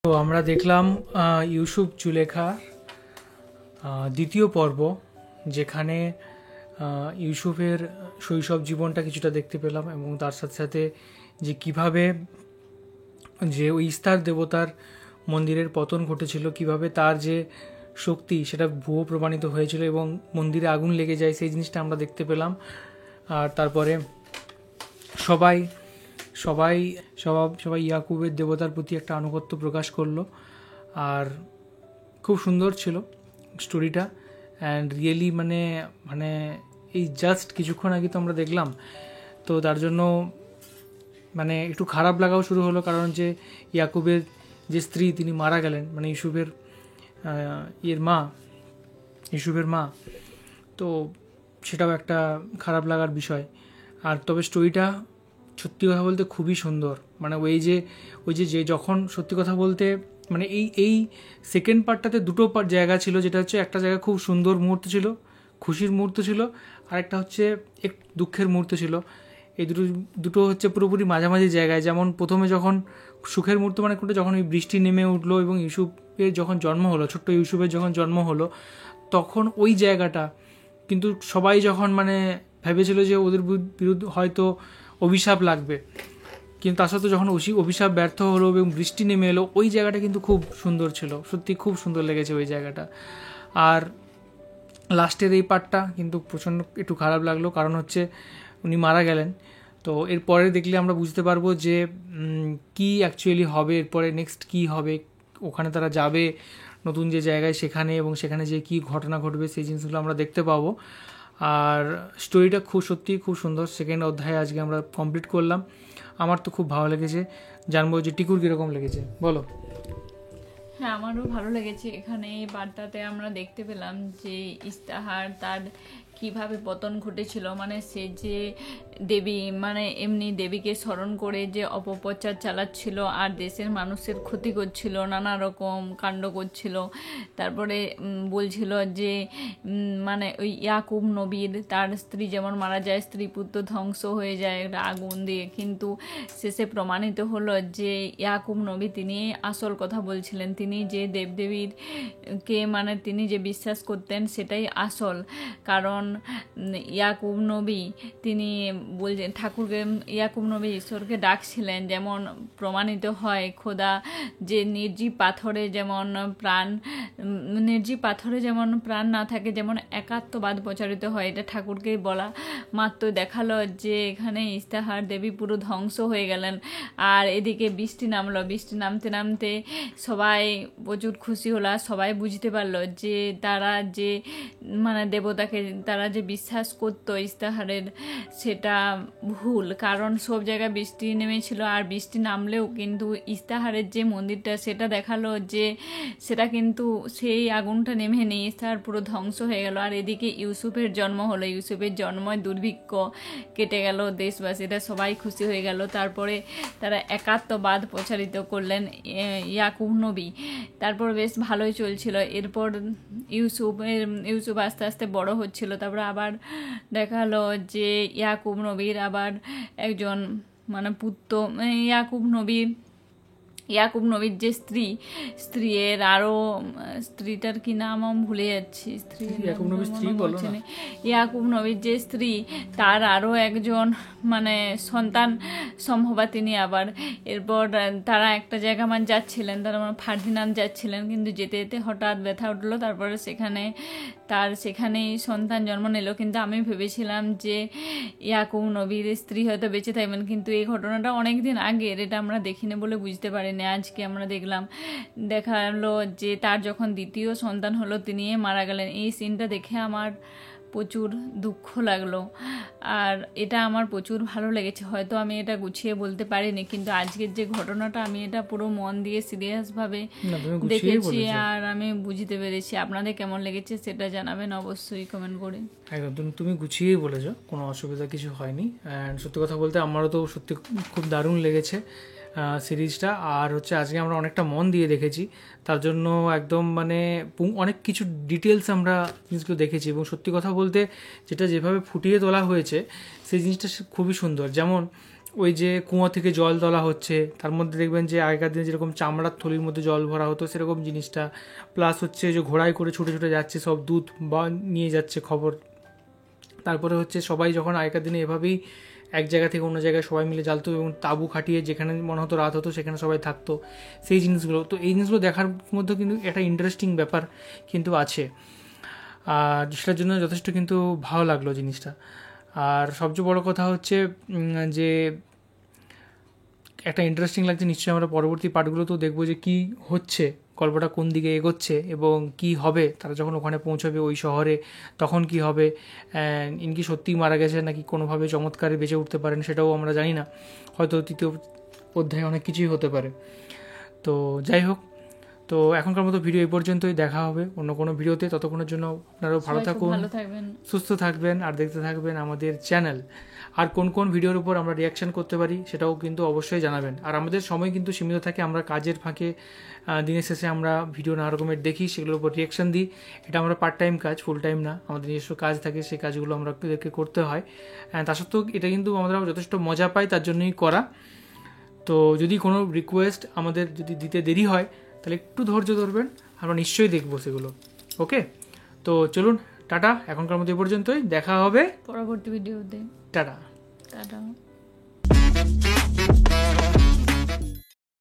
তো আমরা দেখলাম ইউসুফ জুলেখা দ্বিতীয় পর্ব, যেখানে ইউসুফের শৈশব জীবনটা কিছুটা দেখতে পেলাম এবং তার সাথে সাথে যে কিভাবে যে ওই ইস্তার দেবতার মন্দিরের পতন ঘটেছিল, কিভাবে তার যে শক্তি সেটা ভুয়ো প্রমাণিত হয়েছিল এবং মন্দিরে আগুন লেগে যায়, সেই জিনিসটা আমরা দেখতে পেলাম। আর তারপরে সবাই সবাই সবাই ইয়াকুবের দেবতার প্রতি একটা আনুগত্য প্রকাশ করলো। আর খুব সুন্দর ছিল স্টোরিটা অ্যান্ড রিয়েলি মানে মানে এই জাস্ট কিছুক্ষণ আগে তো আমরা দেখলাম, তো তার জন্য মানে একটু খারাপ লাগাও শুরু হলো, কারণ যে ইয়াকুবের যে স্ত্রী তিনি মারা গেলেন, মানে ইউসুফের মা, তো সেটাও একটা খারাপ লাগার বিষয়। আর তবে স্টোরিটা সত্যি কথা বলতে খুবই সুন্দর, মানে ওই যে যখন সত্যি কথা বলতে মানে এই সেকেন্ড পার্টটাতে দুটো জায়গা ছিল, যেটা হচ্ছে একটা জায়গা খুব সুন্দর মুহূর্ত ছিল, খুশির মুহূর্ত ছিল, আর একটা হচ্ছে এক দুঃখের মুহূর্ত ছিল। এই দুটো হচ্ছে পুরোপুরি মাঝামাঝি জায়গায়। যেমন প্রথমে যখন সুখের মুহূর্ত মানে কোনটা, যখন ওই বৃষ্টি নেমে উঠলো এবং ইউসুফের যখন জন্ম হলো, ছোট্ট ইউসুফের যখন জন্ম হলো, তখন ওই জায়গাটা কিন্তু সবাই যখন মানে ভেবেছিল যে ওদের বিরুদ্ধে হয়তো অভিশাপ লাগবে, কিন্তু তার সাথে যখন অভিশাপ ব্যর্থ হলো এবং বৃষ্টি নেমে এলো, ওই জায়গাটা কিন্তু খুব সুন্দর ছিল, সত্যি খুব সুন্দর লেগেছে ওই জায়গাটা। আর লাস্টের এই পার্টটা কিন্তু প্রচণ্ড একটু খারাপ লাগলো, কারণ হচ্ছে উনি মারা গেলেন। তো এরপরে দেখলে আমরা বুঝতে পারবো যে কি অ্যাকচুয়ালি হবে, এরপরে নেক্সট কি হবে, ওখানে তারা যাবে নতুন যে জায়গায় সেখানে, এবং সেখানে যে কি ঘটনা ঘটবে সেই জিনিসগুলো আমরা দেখতে পাবো। আর স্টোরিটা সত্যিই খুব সুন্দর। সেকেন্ড অধ্যায় আজকে আমরা কমপ্লিট করলাম, আমার তো খুব ভালো লেগেছে। জানবো যে টিকুর কীরকম লেগেছে, বলো। হ্যাঁ, আমারও ভালো লেগেছে। এখানে এই বার্তাতে আমরা দেখতে পেলাম যে ইস্তাহার তার কিভাবে পতন ঘটেছিল, মানে সে যে দেবী, মানে এমনি দেবীকে স্মরণ করে যে অপপ্রচার চালাচ্ছিল আর দেশের মানুষের ক্ষতি করছিল, নানা রকম কাণ্ড করছিল। তারপরে বলছিল যে মানে ওই ইয়াকুব নবীর তার স্ত্রী যেমন মারা যায়, স্ত্রী পুত্র ধ্বংস হয়ে যায় একটা আগুন দিয়ে, কিন্তু শেষে প্রমাণিত হলো যে ইয়াকুব নবী তিনি আসল কথা বলছিলেন, তিনি যে দেবদেবীর কে মানে তিনি যে বিশ্বাস করতেন সেটাই আসল। কারণ ইয়াকুব নবী তিনি বলছেন ঠাকুরকে, ইয়াকুব নবী ঈশ্বরকে ডাকছিলেন, যেমন প্রমাণিত হয় খোদা যে নির্জীব পাথরে যেমন প্রাণ না থাকে, যেমন একাত্মবাদ প্রচারিত হয়, এটা ঠাকুরকে বলা মাত্র দেখালো যে এখানে ইস্তাহার দেবী পুরো ধ্বংস হয়ে গেলেন। আর এদিকে বৃষ্টি নামলো, বৃষ্টি নামতে নামতে সবাই প্রচুর খুশি হলো, সবাই বুঝতে পারলো যে তারা যে মানে দেবতাকে তারা যে বিশ্বাস করতো ইস্তাহারের, সেটা ভুল। কারণ সব জায়গায় বৃষ্টি নেমেছিল, আর বৃষ্টি নামলেও কিন্তু ইস্তাহারের যে মন্দিরটা সেটা দেখালো যে সেটা কিন্তু সেই আগুনটা নেমে নেই, ইস্তাহার পুরো ধ্বংস হয়ে গেল। আর এদিকে ইউসুফের জন্ম হলো, ইউসুফের জন্ময় দুর্ভিক্ষ কেটে গেল, দেশবাসীরা সবাই খুশি হয়ে গেল। তারপরে তারা একাত্মবাদ প্রচারিত করলেন ইয়াকুব নবী। তারপর বেশ ভালোই চলছিল। এরপর ইউসুফ আস্তে আস্তে বড় হচ্ছিল। তারপর আবার দেখালো যে ইয়াকুব নবীর আবার একজন মানে পুত্র, ইয়াকুব নবীর যে স্ত্রীর আরও, স্ত্রীটার কি নাম আমি ভুলে যাচ্ছি, ইয়াকুব নবীর যে স্ত্রী তার আরও একজন মানে সন্তান সম্ভবা তিনি আবার। এরপর তারা একটা জায়গা যাচ্ছিলেন, তারা ফার্দিনান্দ যাচ্ছিলেন, কিন্তু যেতে যেতে হঠাৎ ব্যথা উঠলো, তারপরে সেখানেই সন্তান জন্ম নিল। কিন্তু আমি ভেবেছিলাম যে ইয়াকুব নবীর স্ত্রী হয়তো বেঁচে থাকবেন, কিন্তু এই ঘটনাটা অনেক দিন আগের, এটা আমরা দেখিনি বলে বুঝতে পারিনি। আজকে আমরা দেখালো যে তার যখন দ্বিতীয় সন্তান হলো তিনি মারা গেলেন। এই সিনটা দেখে আমার প্রচুর দুঃখ লাগলো, আর এটা আমার প্রচুর ভালো লেগেছে। হয়তো আমি এটা গুছিয়ে বলতে পারিনি, কিন্তু আজকের যে ঘটনাটা আমি এটা পুরো মন দিয়ে সিরিয়াসভাবে দেখেছি আর আমি বুঝতে পেরেছি। আপনাদের কেমন লেগেছে সেটা জানাবেন অবশ্যই কমেন্ট করে। একদম তুমি গুছিয়েই বলেছো, কোনো অসুবিধা কিছু হয়নি। অ্যান্ড সত্যি কথা বলতে আমারও তো সত্যি খুব দারুণ লেগেছে সিরিজটা। আর হচ্ছে আজকে আমরা অনেকটা মন দিয়ে দেখেছি, তার জন্য একদম মানে অনেক কিছু ডিটেলস আমরা জিনিসগুলো দেখেছি। এবং সত্যি কথা বলতে যেটা যেভাবে ফুটিয়ে তোলা হয়েছে সেই জিনিসটা খুবই সুন্দর। যেমন ওই যে কুয়ো থেকে জল তোলা হচ্ছে, তার মধ্যে দেখবেন যে আগেকার দিনে যেরকম চামড়ার থলির মধ্যে জল ভরা হতো সেরকম জিনিসটা, প্লাস হচ্ছে যে ঘোড়ায় করে ছুটে ছুটে যাচ্ছে সব দুধ বা নিয়ে যাচ্ছে খবর। তারপরে হচ্ছে সবাই যখন আগেকার দিনে এভাবেই এক জায়গা থেকে অন্য জায়গায় সবাই মিলে জ্বালতো এবং তাঁবু খাটিয়ে যেখানে মনে হতো রাত হতো সেখানে সবাই থাকতো, সেই জিনিসগুলো। তো এই জিনিসগুলো দেখার মধ্যে কিন্তু একটা ইন্টারেস্টিং ব্যাপার কিন্তু আছে, আর সেটার জন্য যথেষ্ট কিন্তু ভালো লাগলো জিনিসটা। আর সবচেয়ে বড় কথা হচ্ছে যে একটা ইন্টারেস্টিং লাগছে, নিশ্চয়ই আমরা পরবর্তী পার্টগুলোতেও দেখবো যে কী হচ্ছে, গল্পটা কোন দিকে এগোচ্ছে এবং কি হবে তারা যখন ওখানে পৌঁছবে ওই শহরে, তখন কি হবে, ইনকি সত্যিই মারা গেছে নাকি কোনোভাবে চমৎকারে বেঁচে উঠতে পারেন সেটাও আমরা জানি না, হয়তো তৃতীয় অধ্যায়ে অনেক কিছুই হতে পারে। তো যাই হোক, তো এখনকার মতো ভিডিও এই পর্যন্তই, দেখা হবে অন্য কোনো ভিডিওতে। ততক্ষণের জন্য আপনারাও ভালো সবাই খুব থাকুন, ভালো থাকবেন। সুস্থ থাকবেন আর দেখতে থাকবেন আমাদের চ্যানেল। আর কোন কোন ভিডিওর উপর আমরা রিয়াকশন করতে পারি সেটাও কিন্তু অবশ্যই জানাবেন। আর আমাদের সময় কিন্তু সীমিত থাকে, আমরা কাজের ফাঁকে দিনের শেষে আমরা ভিডিও নানা রকমের দেখি, সেগুলোর উপর রিয়াকশন দিই। এটা আমরা পার্ট টাইম কাজ, ফুল টাইম না, আমাদের নিজস্ব কাজ থাকে, সেই কাজগুলো আমাদেরকে করতে হয়। তা সত্ত্বেও এটা কিন্তু আমরা যথেষ্ট মজা পাই, তার জন্যই করা। তো যদি কোনো রিকোয়েস্ট আমাদের যদি দিতে দেরি হয় তাহলে একটু ধৈর্য ধরবেন, আমরা নিশ্চয়ই দেখবো সেগুলো। ওকে, তো চলুন, টাটা, এখনকার মতো এই পর্যন্তই, দেখা হবে পরবর্তী ভিডিওতে। টাটা। টাটা।